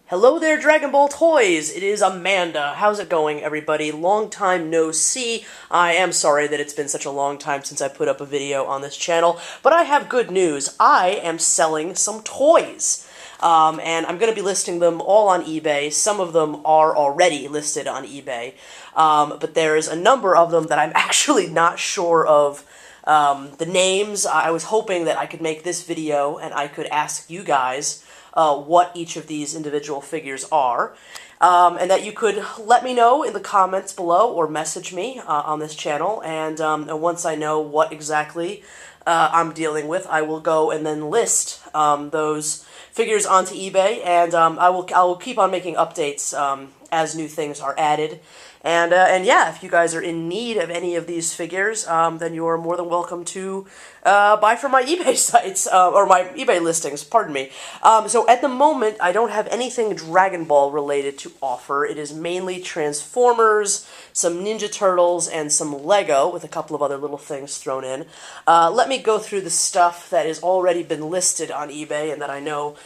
Hello there, Dragonballtoys! It is Amanda. How's it going, everybody? Long time no see. I am sorry that it's been such a long time since I put up a video on this channel, but I have good news. I am selling some toys. And I'm going to be listing them all on eBay. Some of them are already listed on eBay, but there's a number of them that I'm actually not sure of the names. I was hoping that I could make this video and I could ask you guys what each of these individual figures are, and that you could let me know in the comments below or message me on this channel, and once I know what exactly I'm dealing with, I will go and then list those figures onto eBay, and I will keep on making updates as new things are added. And yeah, if you guys are in need of any of these figures, then you are more than welcome to buy from my eBay sites, or my eBay listings, pardon me. So at the moment, I don't have anything Dragon Ball related to offer. It is mainly Transformers, some Ninja Turtles, and some Lego, with a couple of other little things thrown in. Let me go through the stuff that has already been listed on eBay and that I know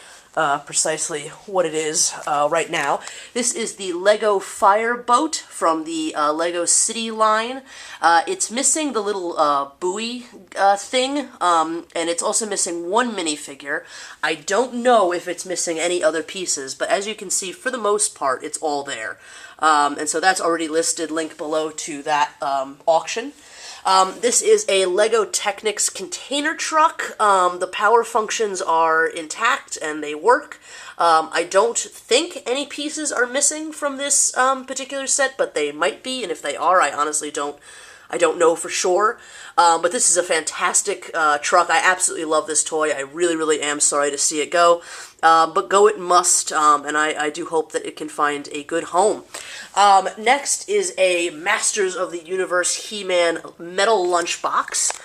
precisely what it is right now. This is the Lego Fireboat from the Lego City line. It's missing the little buoy thing, and it's also missing one minifigure. I don't know if it's missing any other pieces, but as you can see, for the most part, it's all there. And so that's already listed, link below to that auction. This is a Lego Technic's container truck. The power functions are intact and they work. I don't think any pieces are missing from this particular set, but they might be, and if they are, I honestly don't know for sure. But this is a fantastic truck. I absolutely love this toy. I really, really am sorry to see it go. But go it must, and I do hope that it can find a good home. Next is a Masters of the Universe He-Man metal lunchbox.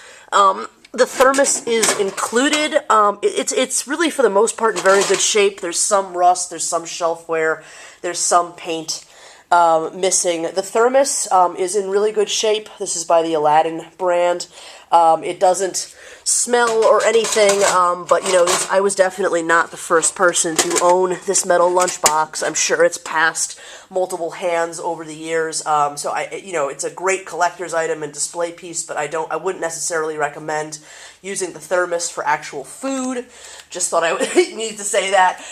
The thermos is included. It's really, for the most part, in very good shape. There's some rust, there's some shelf wear, there's some paint missing. The thermos is in really good shape. This is by the Aladdin brand. It doesn't smell or anything, but you know, I was definitely not the first person to own this metal lunchbox. I'm sure it's passed multiple hands over the years, so you know, it's a great collector's item and display piece, but I wouldn't necessarily recommend using the thermos for actual food. Just thought I would need to say that.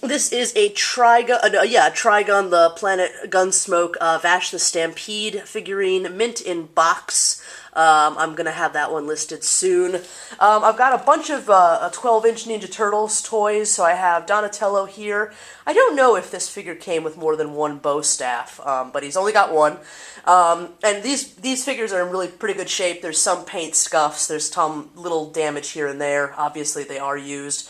This is a Trigun, the Planet Gunsmoke Vash the Stampede figurine, mint in box. I'm going to have that one listed soon. I've got a bunch of 12-inch Ninja Turtles toys, so I have Donatello here. I don't know if this figure came with more than one bow staff, but he's only got one. And these figures are in really pretty good shape. There's some paint scuffs, there's some little damage here and there. Obviously, they are used.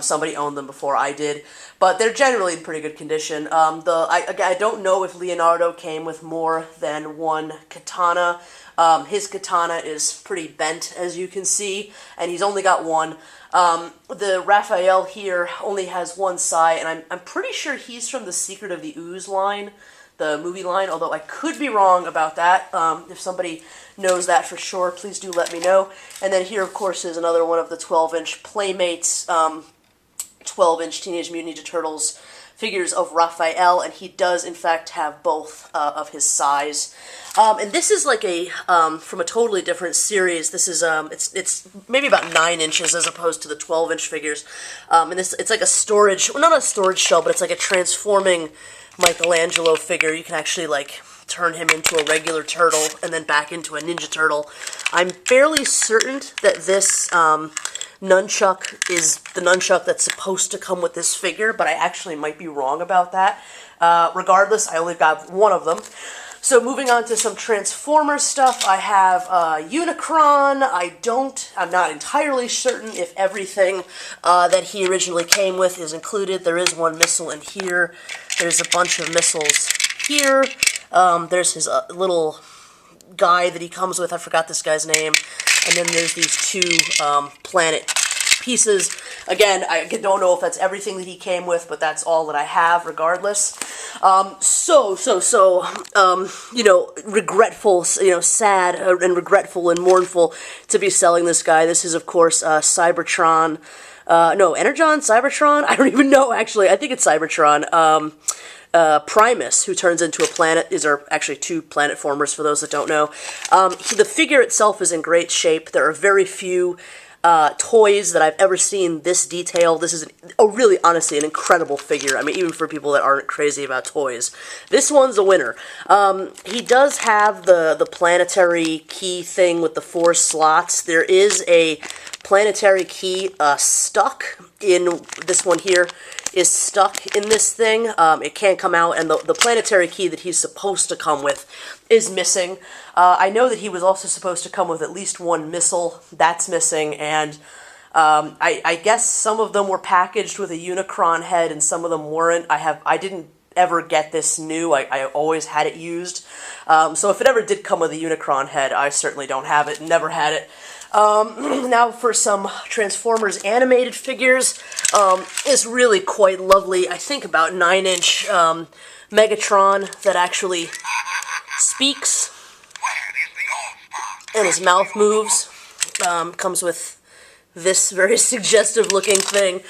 Somebody owned them before I did, but they're generally in pretty good condition. I don't know if Leonardo came with more than one katana. His katana is pretty bent, as you can see, and he's only got one. The Raphael here only has one side, and I'm pretty sure he's from the Secret of the Ooze line, the movie line, although I could be wrong about that. If somebody knows that for sure, please do let me know. And then here, of course, is another one of the 12-inch Playmates, 12-inch Teenage Mutant Ninja Turtles figures of Raphael, and he does, in fact, have both of his size. And this is like a, from a totally different series. This is, it's maybe about 9 inches as opposed to the 12-inch figures. And it's like a storage, well, not a storage shell, but it's like a transforming Michelangelo figure. You can actually, like, turn him into a regular turtle and then back into a Ninja Turtle. I'm fairly certain that this, nunchuck is the nunchuck that's supposed to come with this figure, but I actually might be wrong about that. Regardless, I only got one of them. So moving on to some Transformers stuff, I have Unicron. I'm not entirely certain if everything that he originally came with is included. There is one missile in here. There's a bunch of missiles here. There's his little guy that he comes with. I forgot this guy's name. And then there's these two planet pieces. Again, I don't know if that's everything that he came with, but that's all that I have regardless. You know, regretful, you know, sad and regretful and mournful to be selling this guy. This is, of course, Cybertron. No, Energon? Cybertron? I don't even know, actually. I think it's Cybertron. Primus, who turns into a planet. These are actually two planet formers, for those that don't know. The figure itself is in great shape. There are very few toys that I've ever seen this detailed. This is really, honestly, an incredible figure. I mean, even for people that aren't crazy about toys. This one's a winner. He does have the planetary key thing with the 4 slots. There is a planetary key stuck in this one here. Is stuck in this thing. It can't come out, and the planetary key that he's supposed to come with is missing. I know that he was also supposed to come with at least 1 missile. That's missing, and I guess some of them were packaged with a Unicron head, and some of them weren't. I didn't ever get this new. I always had it used. So if it ever did come with a Unicron head, I certainly don't have it. Never had it. Now for some Transformers animated figures. It's really quite lovely. I think about 9-inch Megatron that actually speaks and his mouth moves. Comes with this very suggestive looking thing.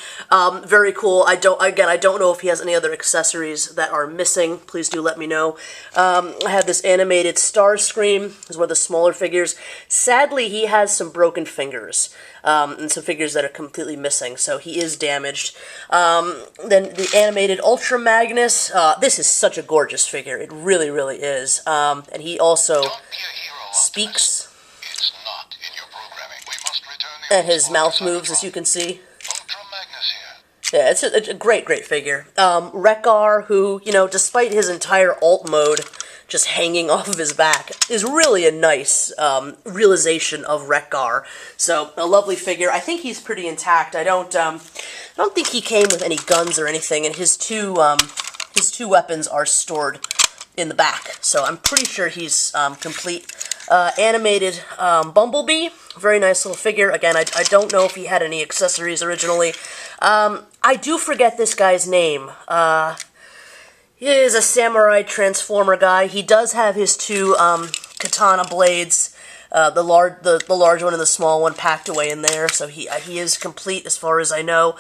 Very cool. I don't know if he has any other accessories that are missing. Please do let me know. I have this animated Starscream. This is one of the smaller figures. Sadly, he has some broken fingers. And some figures that are completely missing, so he is damaged. Then the animated Ultra Magnus. This is such a gorgeous figure. It really, really is. And he also speaks. And his mouth moves, as you can see. Yeah, it's a great, great figure. Wreck-Gar, who, you know, despite his entire alt mode just hanging off of his back, is really a nice realization of Wreck-Gar. So, a lovely figure. I think he's pretty intact. I don't think he came with any guns or anything, and his two weapons are stored in the back. So, I'm pretty sure he's complete. Animated Bumblebee, very nice little figure. Again, I don't know if he had any accessories originally. I do forget this guy's name. He is a samurai transformer guy. He does have his 2 katana blades, the large one and the small one packed away in there. So he is complete as far as I know.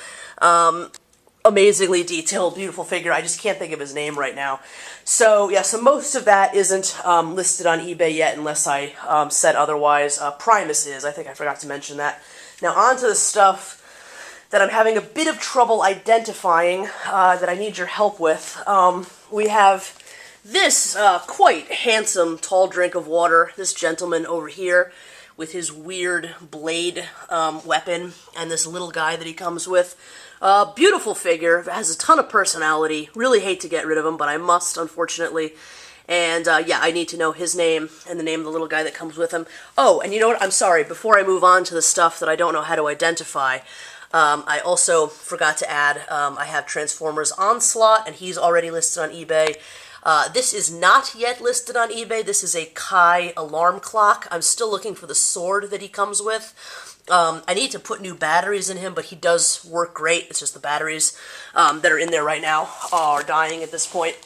Amazingly detailed, beautiful figure. I just can't think of his name right now. So, yeah, so most of that isn't listed on eBay yet unless I said otherwise. Primus is. I think I forgot to mention that. Now, on to the stuff that I'm having a bit of trouble identifying that I need your help with. We have this quite handsome tall drink of water, this gentleman over here with his weird blade weapon and this little guy that he comes with. Beautiful figure, has a ton of personality. Really hate to get rid of him, but I must, unfortunately. And, yeah, I need to know his name and the name of the little guy that comes with him. Oh, and you know what? I'm sorry. Before I move on to the stuff that I don't know how to identify, I also forgot to add, I have Transformers Onslaught, and he's already listed on eBay. This is not yet listed on eBay. This is a Kai alarm clock. I'm still looking for the sword that he comes with. I need to put new batteries in him, but he does work great. It's just the batteries that are in there right now are dying at this point.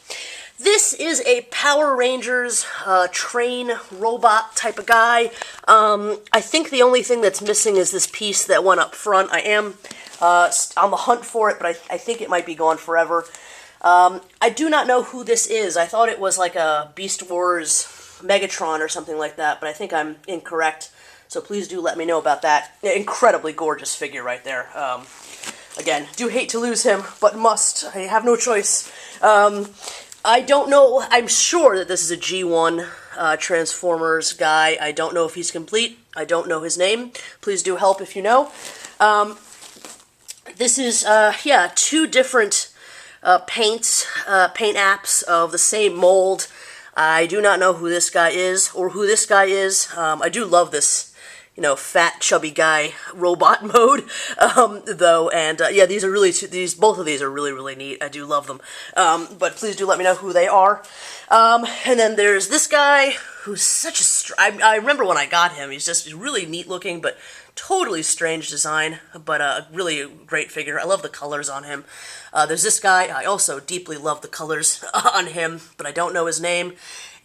This is a Power Rangers train robot type of guy. I think the only thing that's missing is this piece that went up front. I am on the hunt for it, but I think it might be gone forever. I do not know who this is. I thought it was like a Beast Wars Megatron or something like that, but I think I'm incorrect. So please do let me know about that. Incredibly gorgeous figure right there. Again, do hate to lose him, but must. I have no choice. I don't know. I'm sure that this is a G1 Transformers guy. I don't know if he's complete. I don't know his name. Please do help if you know. This is, yeah, 2 different paint apps of the same mold. I do not know who this guy is, or who this guy is. I do love this fat, chubby guy robot mode, though, and, yeah, these are really, both of these are really, really neat. I do love them, but please do let me know who they are. And then there's this guy, who's such a, I remember when I got him, he's really neat looking, but totally strange design, but a really great figure. I love the colors on him. There's this guy, I also deeply love the colors on him, but I don't know his name.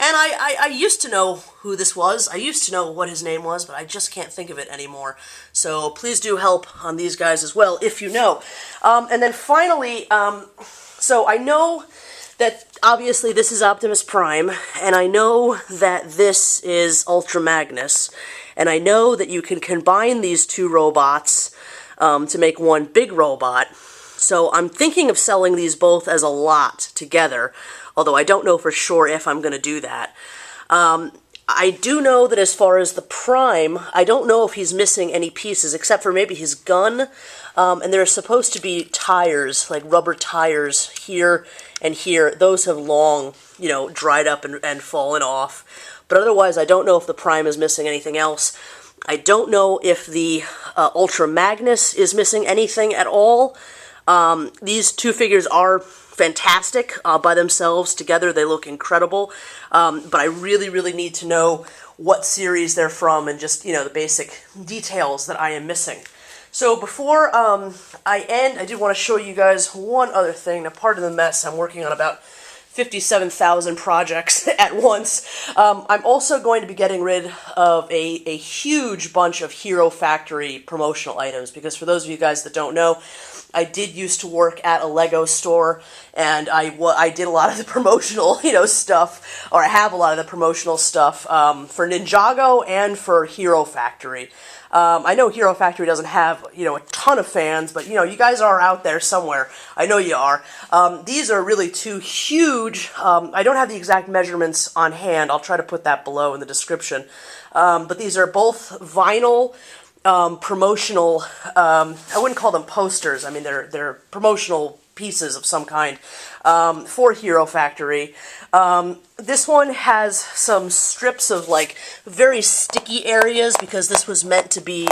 And I used to know who this was. I used to know what his name was, but I just can't think of it anymore. So please do help on these guys as well, if you know. And then finally, so I know that obviously this is Optimus Prime, and I know that this is Ultra Magnus, and I know that you can combine these two robots to make one big robot. So I'm thinking of selling these both as a lot together, although I don't know for sure if I'm going to do that. I do know that as far as the Prime, I don't know if he's missing any pieces, except for maybe his gun, and there are supposed to be tires, like rubber tires, here and here. Those have long, dried up and fallen off. But otherwise, I don't know if the Prime is missing anything else. I don't know if the Ultra Magnus is missing anything at all. These two figures are fantastic by themselves. Together they look incredible, but I really, really need to know what series they're from and just, the basic details that I am missing. So before I end, I did want to show you guys one other thing. Now, pardon the mess, I'm working on about 57,000 projects at once. I'm also going to be getting rid of a huge bunch of Hero Factory promotional items, because for those of you guys that don't know, I did used to work at a Lego store, and I did a lot of the promotional, stuff, or I have a lot of the promotional stuff for Ninjago and for Hero Factory. I know Hero Factory doesn't have, a ton of fans, but, you guys are out there somewhere. I know you are. These are really two huge, I don't have the exact measurements on hand. I'll try to put that below in the description. But these are both vinyl promotional, I wouldn't call them posters. I mean, they're promotional pieces of some kind for Hero Factory. This one has some strips of, very sticky areas, because this was meant to be,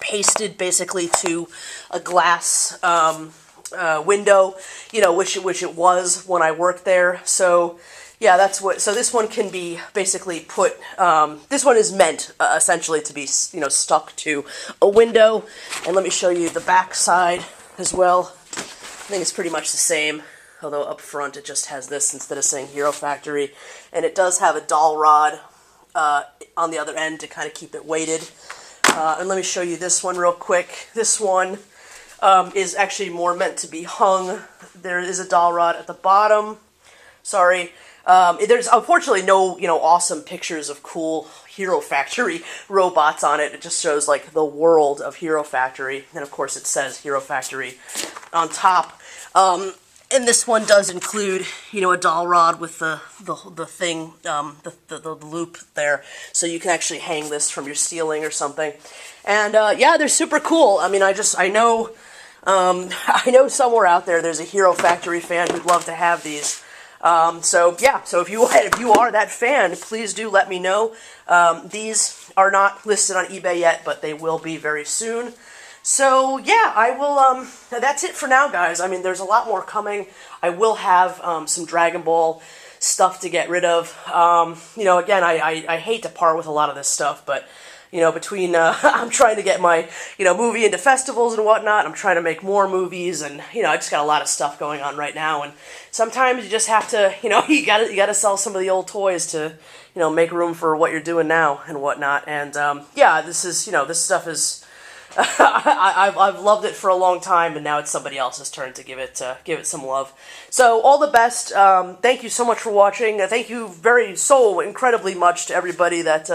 pasted basically to a glass window, which it was when I worked there. So yeah, that's what, so this one can be basically put, this one is meant, essentially, to be, stuck to a window. And let me show you the back side as well. I think it's pretty much the same, although up front it just has this instead of saying Hero Factory. And it does have a dowel rod on the other end to kind of keep it weighted. And let me show you this one real quick. This one is actually more meant to be hung. There is a dowel rod at the bottom. Sorry. There's unfortunately no, awesome pictures of cool Hero Factory robots on it. It just shows, the world of Hero Factory. And, of course, it says Hero Factory on top. And this one does include, a dowel rod with the thing, the loop there. So you can actually hang this from your ceiling or something. And, yeah, they're super cool. I mean, I know somewhere out there's a Hero Factory fan who'd love to have these. So yeah, so if you are that fan, please do let me know. These are not listed on eBay yet, but they will be very soon. So yeah, I will, that's it for now, guys. I mean, there's a lot more coming. I will have, some Dragon Ball stuff to get rid of. Again, I hate to part with a lot of this stuff, but between, I'm trying to get my, movie into festivals and whatnot, I'm trying to make more movies, and, I just got a lot of stuff going on right now, and sometimes you just have to, you gotta sell some of the old toys to, make room for what you're doing now and whatnot, and, yeah, this is, this stuff is, I've loved it for a long time, and now it's somebody else's turn to give it some love. So all the best. Thank you so much for watching. Thank you so incredibly much to everybody that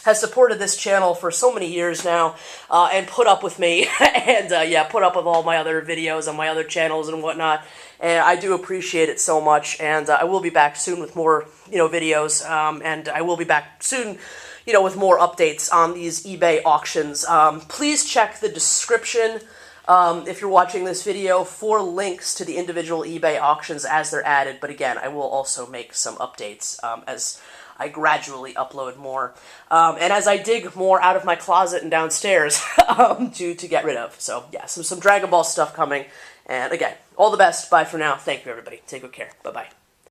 has supported this channel for so many years now, and put up with me, and yeah, put up with all my other videos on my other channels and whatnot. And I do appreciate it so much, and I will be back soon with more, videos, and I will be back soon, with more updates on these eBay auctions. Please check the description, if you're watching this video, for links to the individual eBay auctions as they're added. But again, I will also make some updates, as I gradually upload more. And as I dig more out of my closet and downstairs to get rid of. So, yeah, some Dragon Ball stuff coming. And again, all the best. Bye for now. Thank you, everybody. Take good care. Bye-bye.